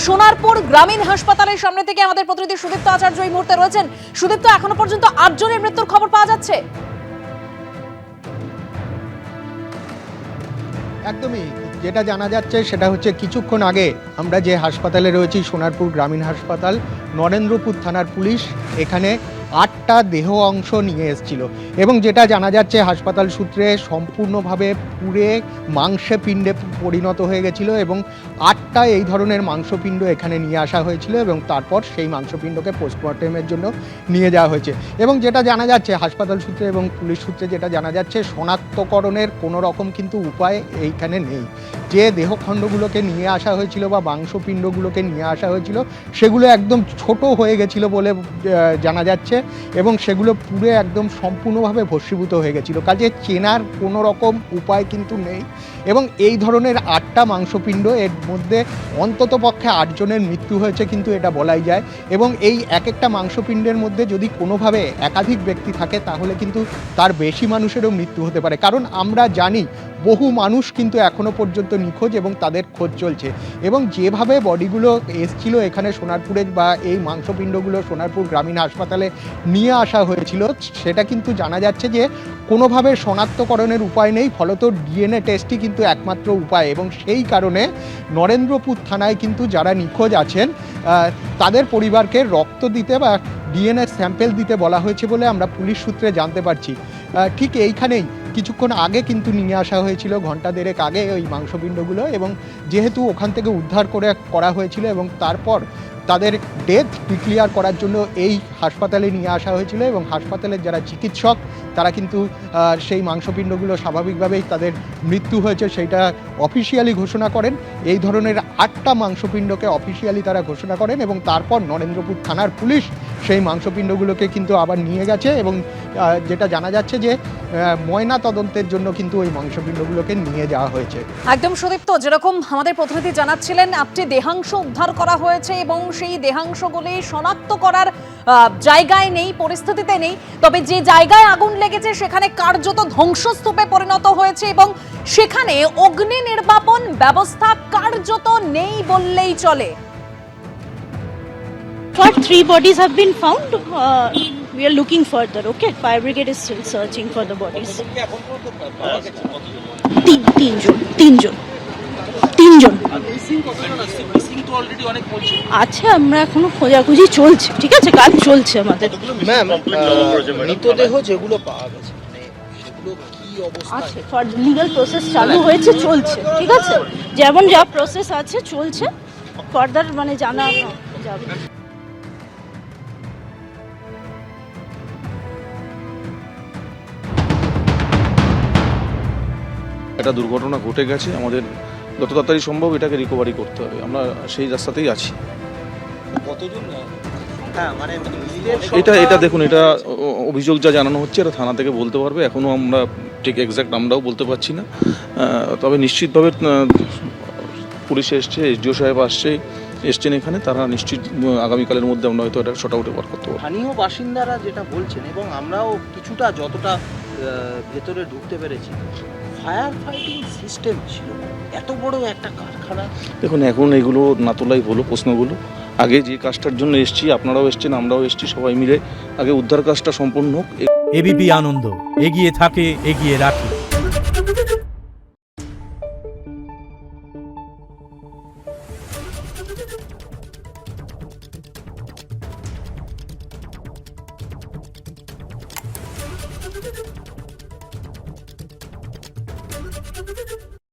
সোনারপুর গ্রামীণ হাসপাতালের সামনে থেকে আমাদের প্রতিনিধি সুদীপ্ত আচার্য এই মুহূর্তে রয়েছেন। সুদীপ্ত, এখনো পর্যন্ত 8 জনের মৃত্যুর খবর পাওয়া যাচ্ছে। একদমই যেটা জানা যাচ্ছে সেটা হচ্ছে কিছুক্ষণ আগে আমরা যে হাসপাতালে রয়েছি সোনারপুর গ্রামীণ হাসপাতাল, নরেন্দ্রপুর থানার পুলিশ এখানে 8টা দেহ অংশ নিয়ে এসেছিল এবং যেটা জানা যাচ্ছে হাসপাতাল সূত্রে সম্পূর্ণভাবে পুড়ে মাংসে পিণ্ডে পরিণত হয়ে গেছিল এবং 8টা এই ধরনের মাংসপিণ্ড এখানে নিয়ে আসা হয়েছিল এবং তারপর সেই মাংসপিণ্ডকে পোস্টমর্টেমের জন্য নিয়ে যাওয়া হয়েছে। এবং যেটা জানা যাচ্ছে হাসপাতাল সূত্রে এবং পুলিশ সূত্রে যেটা জানা যাচ্ছে, শনাক্তকরণের কোনো রকম কিন্তু উপায় এইখানে নেই। যে দেহখণ্ডগুলোকে নিয়ে আসা হয়েছিল বা মাংসপিণ্ডগুলোকে নিয়ে আসা হয়েছিল সেগুলো একদম ছোট হয়ে গেছিল বলে জানা যাচ্ছে এবং সেগুলো পুরো একদম সম্পূর্ণভাবে ভস্মীভূত হয়ে গেছিল, কাজে চেনার কোনো রকম উপায় কিন্তু নেই। এবং এই ধরনের 8টা মাংসপিণ্ড, এর মধ্যে অন্তত পক্ষে 8 জনের মৃত্যু হয়েছে কিন্তু এটা বলাই যায়। এবং এই এক একটা মাংসপিণ্ডের মধ্যে যদি কোনোভাবে একাধিক ব্যক্তি থাকে তাহলে কিন্তু তার বেশি মানুষেরও মৃত্যু হতে পারে, কারণ আমরা জানি বহু মানুষ কিন্তু এখনো পর্যন্ত নিখোঁজ এবং তাদের খোঁজ চলছে। এবং যেভাবে বডিগুলো এসছিল এখানে সোনারপুরে বা এই মাংসপিণ্ডগুলো সোনারপুর গ্রামীণ হাসপাতালে নিয়ে আসা হয়েছিল, সেটা কিন্তু জানা যাচ্ছে যে কোনোভাবে শনাক্তকরণের উপায় নেই, ফলত ডিএনএ টেস্টই কিন্তু একমাত্র উপায়। এবং সেই কারণে নরেন্দ্রপুর থানায় কিন্তু যারা নিখোঁজ আছেন তাদের পরিবারকে রক্ত দিতে বা ডিএনএ স্যাম্পেল দিতে বলা হয়েছে বলে আমরা পুলিশ সূত্রে জানতে পারছি। ঠিক এইখানেই কিছুক্ষণ আগে কিন্তু নিয়ে আসা হয়েছিল, ঘন্টা দেড়েক আগে ওই মাংসপিণ্ডগুলো, এবং যেহেতু ওখান থেকে উদ্ধার করা হয়েছিল এবং তারপর তাদের ডেথ ডিক্লিয়ার করার জন্য এই হাসপাতালে নিয়ে আসা হয়েছিল এবং হাসপাতালের যারা চিকিৎসক তারা কিন্তু সেই মাংসপিণ্ডগুলো স্বাভাবিকভাবেই তাদের মৃত্যু হয়েছে সেইটা অফিসিয়ালি ঘোষণা করেন। এই ধরনের 8টা মাংসপিণ্ডকে অফিসিয়ালি তারা ঘোষণা করেন এবং তারপর নরেন্দ্রপুর থানার পুলিশ সেই মাংসপিণ্ডগুলোকে কিন্তু আবার নিয়ে গেছে এবং যেটা জানা যাচ্ছে যে ময়না তদন্তের জন্য কিন্তু ওই মাংসপিণ্ডগুলোকে নিয়ে যাওয়া হয়েছে। একদম সুদীপ্ত, যেরকম আমাদের প্রতিনিধি জানাচ্ছিলেন, 8টি দেহাংশ উদ্ধার করা হয়েছে এবং সেই দেহাংশগুলি শনাক্ত করার জায়গায় নেই, পরিস্থিতিতে নেই। তবে যে জায়গায় আগুন লেগেছে সেখানে কার্যত ধ্বংসস্তূপে পরিণত হয়েছে এবং সেখানে অগ্নি নির্বাপন ব্যবস্থা কার্যত নেই বললেই চলে। But 3 bodies have been found. We are looking further. Okay, fire brigade is still searching for the bodies. তিনজন আছে, আমরা এখনো খোঁজাখুঁজি চলছে। ঠিক আছে, কাজ চলছে আমাদের। ম্যাম, মৃতদেহ যেগুলো পাওয়া গেছে সেগুলো কি অবস্থা আছে? ফর লিগ্যাল প্রসেস চালু হয়েছে, চলছে। ঠিক আছে, যেমন যা প্রসেস আছে চলছে, ফার্দার মানে জানা যাবে। একটা দুর্ঘটনা ঘটে গেছে, আমাদের যত তাড়াতাড়ি সম্ভব এটাকে রিকভারি করতে হবে, আমরা সেই রাস্তাতেই আছি। কতজন? এটা দেখুন, এটা অভিযোগ যা জানানো হচ্ছে এটা থানা থেকে বলতে পারবে, এখনও আমরা ঠিক এক্স্যাক্ট আমরাও বলতে পারছি না। তবে নিশ্চিতভাবে পুলিশ এসছে, এসডিও সাহেব এসছেন এখানে, তারা নিশ্চিত আগামীকালের মধ্যে আমরা হয়তো এটা শর্ট আউটে বার করতে পারবো। স্থানীয় বাসিন্দারা যেটা বলছেন এবং আমরাও কিছুটা যতটা ভেতরে ঢুকতে পেরেছি, ফায়ার ফাইটিং সিস্টেম ছিল এত বড় একটা কারখানা। দেখুন, এখন এগুলো না তোলাই হলো প্রশ্নগুলো। আগে যে কাজটার জন্য এসছি, আপনারাও এসছেন, আমরাও এসছি, সবাই মিলে আগে উদ্ধার কাজটা সম্পন্ন হোক। এবিপি আনন্দ এগিয়ে থাকে, এগিয়ে রাখে।